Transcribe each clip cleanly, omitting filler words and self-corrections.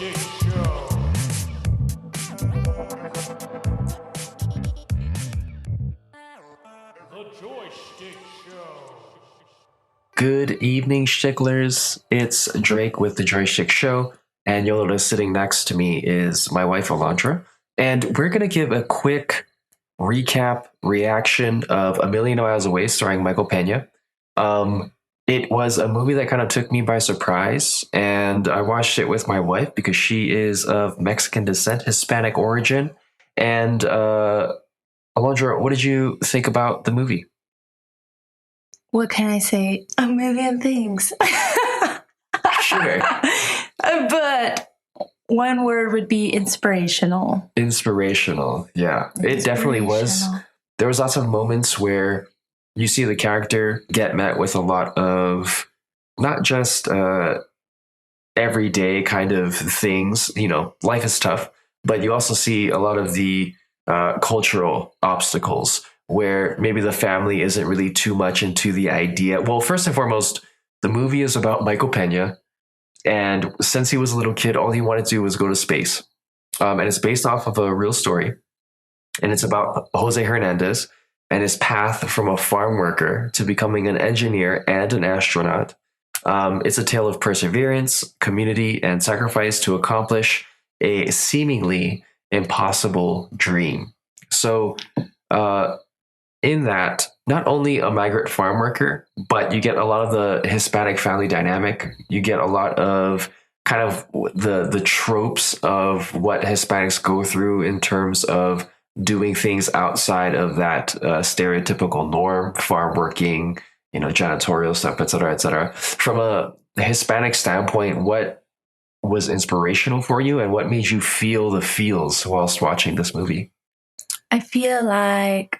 Joystick Show. The Joystick Show. Good evening, Schticklers. It's Drake with the Joystick Show, and you'll notice sitting next to me is my wife, Alondra. And we're going to give a quick recap reaction of A Million Miles Away starring Michael Peña. It was a movie that kind of took me by surprise, and I watched it with my wife because she is of Mexican descent, Hispanic origin. And Alondra, what did you think about the movie? What can I say? A million things. Sure. But one word would be inspirational. Inspirational, yeah. It definitely was. There was lots of moments where you see the character get met with a lot of not just everyday kind of things. You know, life is tough, but you also see a lot of the cultural obstacles where maybe the family isn't really too much into the idea. Well, first and foremost, the movie is about Michael Peña. And since he was a little kid, all he wanted to do was go to space. And it's based off of a real story. And it's about Jose Hernandez and his path from a farm worker to becoming an engineer and an astronaut. It's a tale of perseverance, community, and sacrifice to accomplish a seemingly impossible dream. So in that, not only a migrant farm worker, but you get a lot of the Hispanic family dynamic. You get a lot of kind of the tropes of what Hispanics go through in terms of doing things outside of that stereotypical norm, farm working, you know, janitorial stuff, et cetera, et cetera. From a Hispanic standpoint, what was inspirational for you and what made you feel the feels whilst watching this movie? I feel like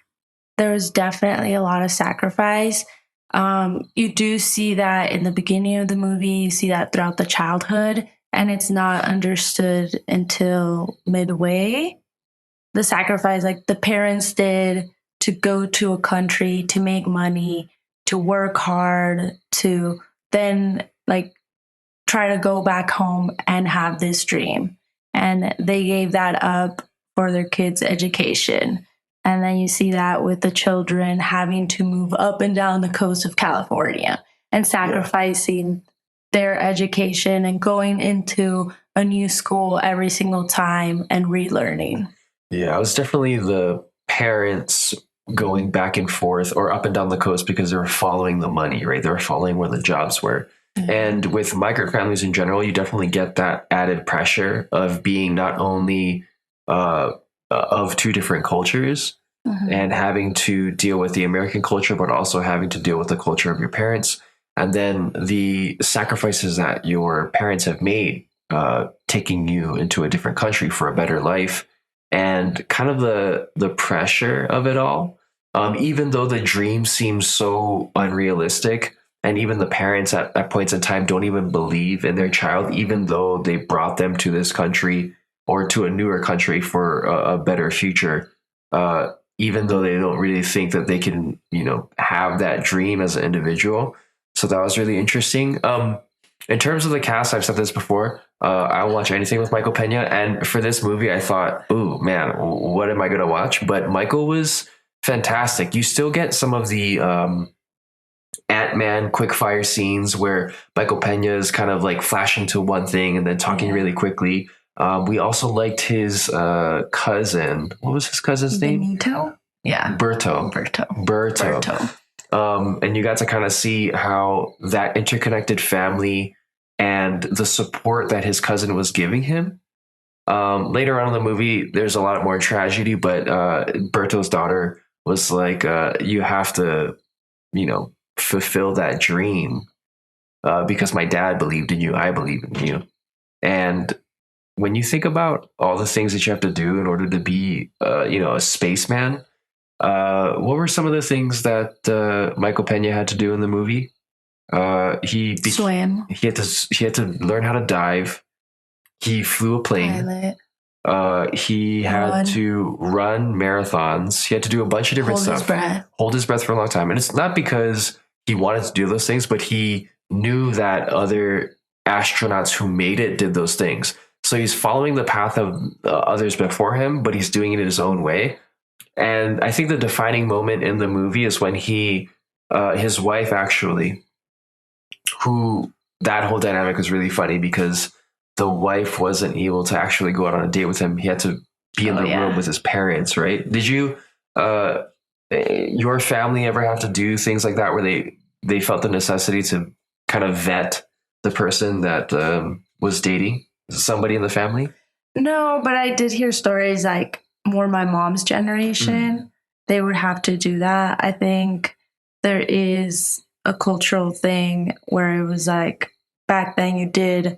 there was definitely a lot of sacrifice. You do see that in the beginning of the movie, you see that throughout the childhood, and it's not understood until midway. The sacrifice, like the parents did to go to a country, to make money, to work hard, to then like try to go back home and have this dream. And they gave that up for their kids' education. And then you see that with the children having to move up and down the coast of California and sacrificing their education and going into a new school every single time and relearning. Yeah, it was definitely the parents going back and forth or up and down the coast because they were following the money, right? They were following where the jobs were. Mm-hmm. And with migrant families in general, you definitely get that added pressure of being not only of two different cultures and having to deal with the American culture, but also having to deal with the culture of your parents. And then the sacrifices that your parents have made, taking you into a different country for a better life, and kind of the pressure of it all. Even though the dream seems so unrealistic, and even the parents at points in time don't even believe in their child, even though they brought them to this country or to a newer country for a better future, even though they don't really think that they can, you know, have that dream as an individual. So that was really interesting. In terms of the cast, I've said this before, I'll watch anything with Michael Peña. And for this movie, I thought, ooh, man, what am I going to watch? But Michael was fantastic. You still get some of the Ant-Man quick-fire scenes where Michael Peña is kind of like flashing to one thing and then talking really quickly. We also liked his cousin. What was his cousin's name? Benito? Yeah. Berto. And you got to kind of see how that interconnected family and the support that his cousin was giving him. Later on in the movie, there's a lot more tragedy, but Berto's daughter was like, you have to, you know, fulfill that dream because my dad believed in you. I believe in you. And when you think about all the things that you have to do in order to be, you know, a spaceman, what were some of the things that Michael Peña had to do in the movie? He swam. He had to learn how to dive. He flew a plane. Pilot. He had to run marathons. He had to do a bunch of different stuff. Hold his breath for a long time. And it's not because he wanted to do those things, but he knew that other astronauts who made it did those things. So So he's following the path of others before him, but he's doing it in his own way. And I think the defining moment in the movie is when his wife actually, who that whole dynamic was really funny because the wife wasn't able to actually go out on a date with him. He had to be in the room with his parents, right? Did you, your family ever have to do things like that where they felt the necessity to kind of vet the person that was dating somebody in the family? No, but I did hear stories like more my mom's generation. They would have to do that. I think there is a cultural thing where it was like back then you did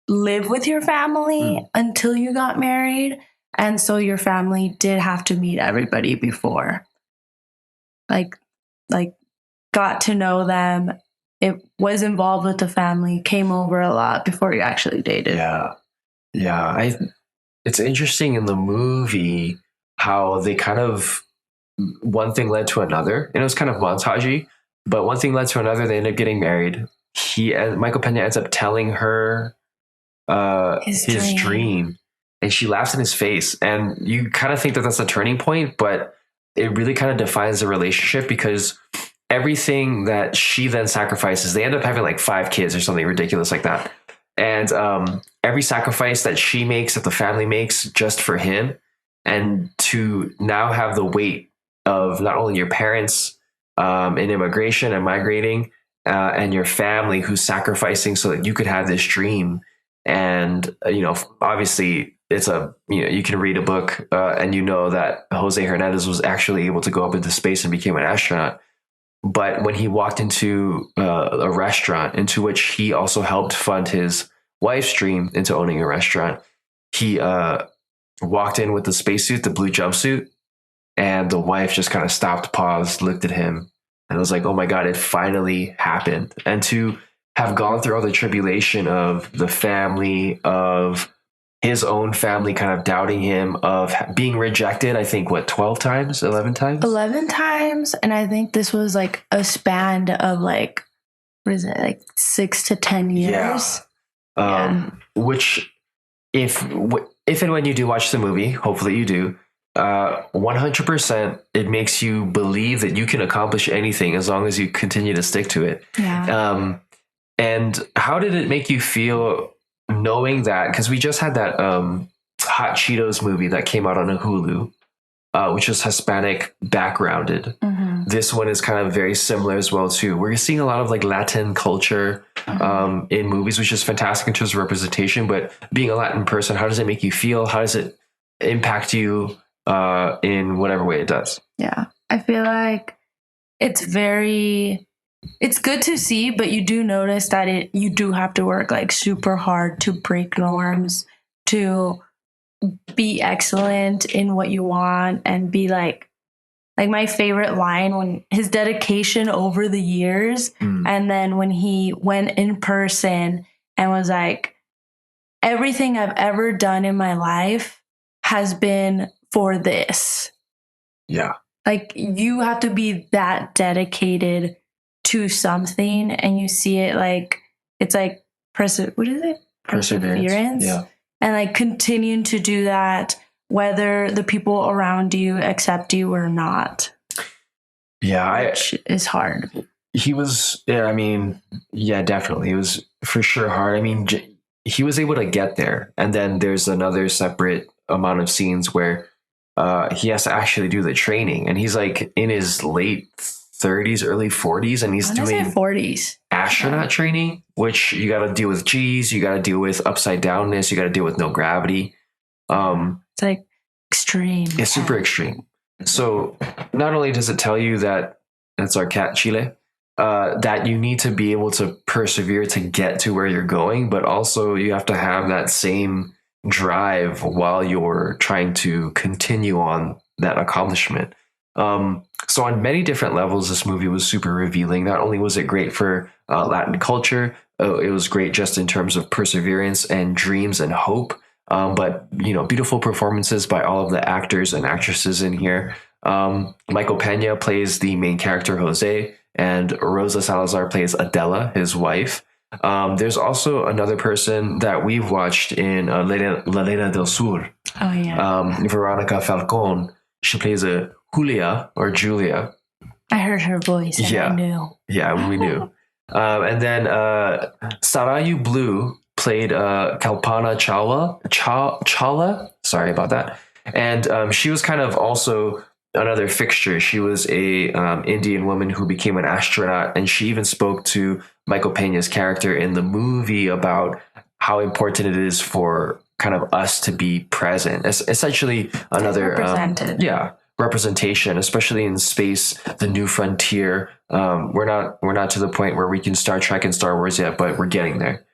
live with your family until you got married. And so your family did have to meet everybody before. Like got to know them. It was involved with the family, came over a lot before you actually dated. Yeah. It's interesting in the movie how they kind of, one thing led to another, and it was kind of montagey, but one thing led to another. They ended up getting married. Michael Peña ends up telling her his dream, and she laughs in his face. And you kind of think that that's a turning point, but it really kind of defines the relationship because everything that she then sacrifices, they end up having like 5 kids or something ridiculous like that. And every sacrifice that she makes, that the family makes just for him, and to now have the weight of not only your parents in immigration and migrating, and your family who's sacrificing so that you could have this dream. And, obviously it's you can read a book and that Jose Hernandez was actually able to go up into space and became an astronaut. But when he walked into a restaurant into which he also helped fund his wife's dream into owning a restaurant, he walked in with the spacesuit, the blue jumpsuit, and the wife just kind of stopped, paused, looked at him, and was like, oh my God, it finally happened. And to have gone through all the tribulation of the family, of his own family kind of doubting him, of being rejected, I think, 12 times, 11 times? 11 times. And I think this was like a span of like, what is it, like 6 to 10 years? Which, if and when you do watch the movie, hopefully you do, 100%, it makes you believe that you can accomplish anything as long as you continue to stick to it. Yeah. And how did it make you feel knowing that? Because we just had that Hot Cheetos movie that came out on a Hulu, which is Hispanic backgrounded. This one is kind of very similar as well too. We're seeing a lot of like Latin culture in movies, which is fantastic in terms of representation. But being a Latin person, how does it make you feel? How does it impact you in whatever way it does? Yeah, I feel like it's good to see, but you do notice that you do have to work like super hard to break norms, to be excellent in what you want, and be like my favorite line, when his dedication over the years, and then when he went in person and was like, everything I've ever done in my life has been for this. Yeah. Like, you have to be that dedicated to something, and you see it like, it's like, what is it? Perseverance. Yeah. And like continuing to do that, whether the people around you accept you or not. Yeah. Which is hard. He was, definitely. It was for sure hard. I mean, he was able to get there. And then there's another separate amount of scenes where he has to actually do the training. And he's like in his late 30s, early 40s, and he's doing 40s astronaut training, which you got to deal with G's, you got to deal with upside downness, you got to deal with no gravity. It's like extreme. It's super extreme. So not only does it tell you that, that's our cat Chile, that you need to be able to persevere to get to where you're going, but also you have to have that same drive while you're trying to continue on that accomplishment. So on many different levels, this movie was super revealing. Not only was it great for Latin culture, it was great just in terms of perseverance and dreams and hope. But beautiful performances by all of the actors and actresses in here. Michael Peña plays the main character Jose, and Rosa Salazar plays Adela, his wife. There's also another person that we've watched in La Leyenda del Sur, Oh yeah. Veronica Falcon. She plays a Julia or Julia. I heard her voice and Yeah. I knew. Yeah, we knew. And then Sarayu Blue played Kalpana Chawla. Sorry about that. And she was kind of also another fixture. She was a Indian woman who became an astronaut, and she even spoke to Michael Peña's character in the movie about how important it is for kind of us to be present. It's essentially another Represented. representation, especially in space, the new frontier. We're not to the point where we can Star Trek and Star Wars yet, but we're getting there.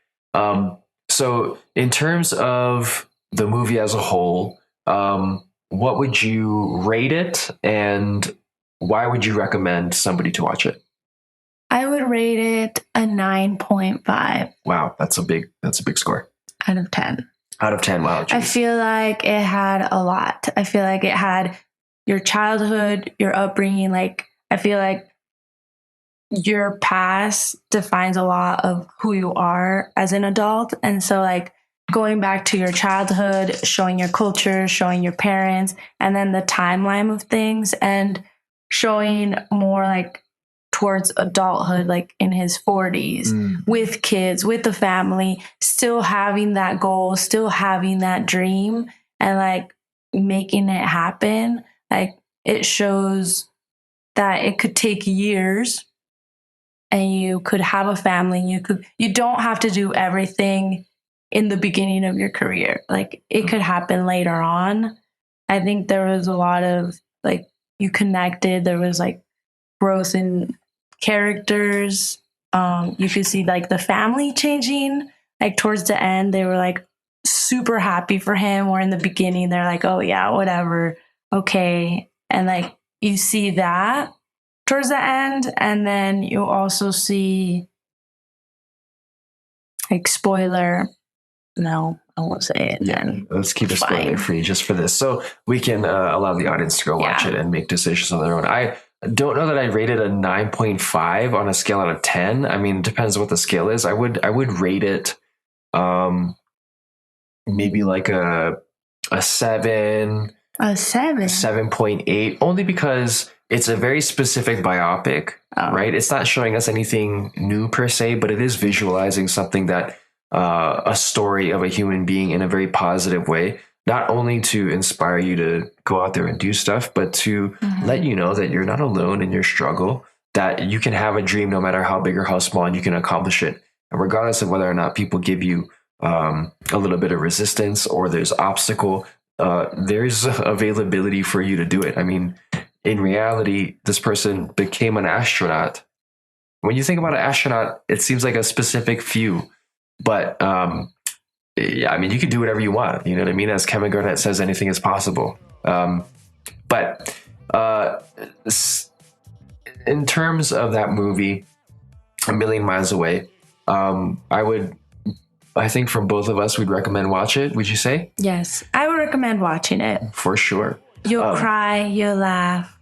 So in terms of the movie as a whole, what would you rate it, and why would you recommend somebody to watch it? I would rate it a 9.5 Wow, that's a big score. out of 10. Out of 10. Wow. I Geez. feel like it had a lot. I feel like it had your childhood, your upbringing. Like, I feel like your past defines a lot of who you are as an adult. And so, like, going back to your childhood, showing your culture, showing your parents, and then the timeline of things, and showing more like towards adulthood, like in his 40s, with kids, with the family, still having that goal, still having that dream, and like making it happen. Like, it shows that it could take years, and you could have a family. You don't have to do everything in the beginning of your career. Like, it could happen later on. I think there was a lot of like, you connected. There was like growth in characters. You could see like the family changing. Like, towards the end, they were like super happy for him, or in the beginning they're like, oh yeah, whatever, okay. And like, you see that towards the end, and then you also see, like, spoiler, no, I won't say it. Yeah, then. let's keep it spoiler free just for this, so we can allow the audience to go watch it and make decisions on their own. I don't know that I rated a 9.5 on a scale out of 10. I mean, it depends what the scale is. I would rate it maybe like a 7. A 7. 7.8, only because it's a very specific biopic, right? It's not showing us anything new per se, but it is visualizing something that a story of a human being in a very positive way, not only to inspire you to go out there and do stuff, but to let you know that you're not alone in your struggle, that you can have a dream no matter how big or how small, and you can accomplish it. And regardless of whether or not people give you a little bit of resistance or there's obstacle, there's availability for you to do it. I mean, in reality, this person became an astronaut. When you think about an astronaut, it seems like a specific few, but yeah, I mean, you can do whatever you want. You know what I mean? As Kevin Garnett says, anything is possible. But in terms of that movie, A Million Miles Away, I think from both of us, we'd recommend watch it. Would you say? Yes, I would recommend watching it. For sure. You'll cry, you'll laugh,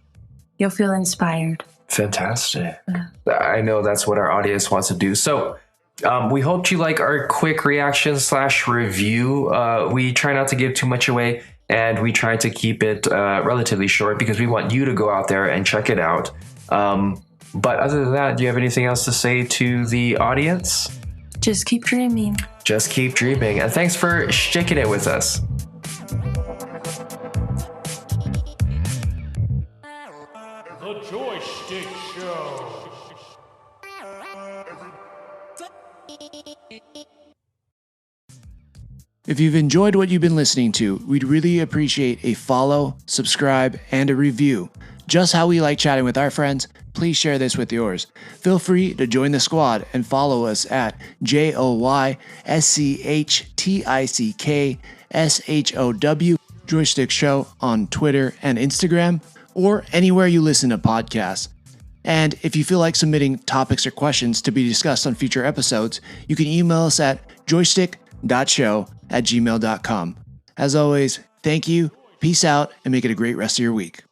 you'll feel inspired. Fantastic. I know that's what our audience wants to do. So we hope you like our quick reaction / review. We try not to give too much away, and we try to keep it relatively short because we want you to go out there and check it out. But other than that, do you have anything else to say to the audience? Just keep dreaming. Just keep dreaming. And thanks for Schtickin' it with us. The Joystick Show. If you've enjoyed what you've been listening to, we'd really appreciate a follow, subscribe, and a review. Just how we like chatting with our friends, please share this with yours. Feel free to join the squad and follow us at JoyStickShow, Joystick Show on Twitter and Instagram, or anywhere you listen to podcasts. And if you feel like submitting topics or questions to be discussed on future episodes, you can email us at joystick.show@gmail.com. As always, thank you, peace out, and make it a great rest of your week.